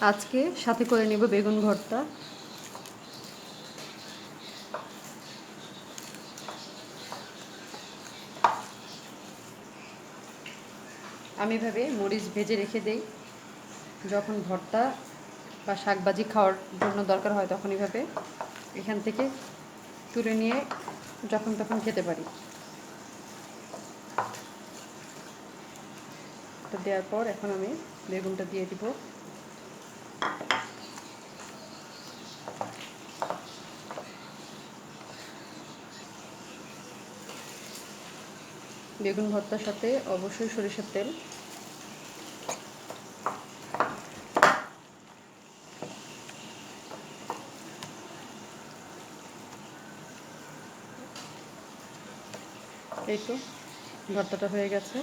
আজকে সাথে করে নেব বেগুন ভর্তা। আমি এভাবে মরিচ ভেজে রেখে দেই, যখন ভর্তা বা শাকভাজি খাওয়ার জন্য দরকার হয় তখন এভাবে এখান থেকে তুলে নিয়ে যখন তখন খেতে পারি। এটা দেওয়ার পর এখন আমি বেগুনটা দিয়ে দিব। বেগুন ভর্তার সাথে অবশ্যই সরিষার তেল। এই তো ভর্তাটা হয়ে গেছে।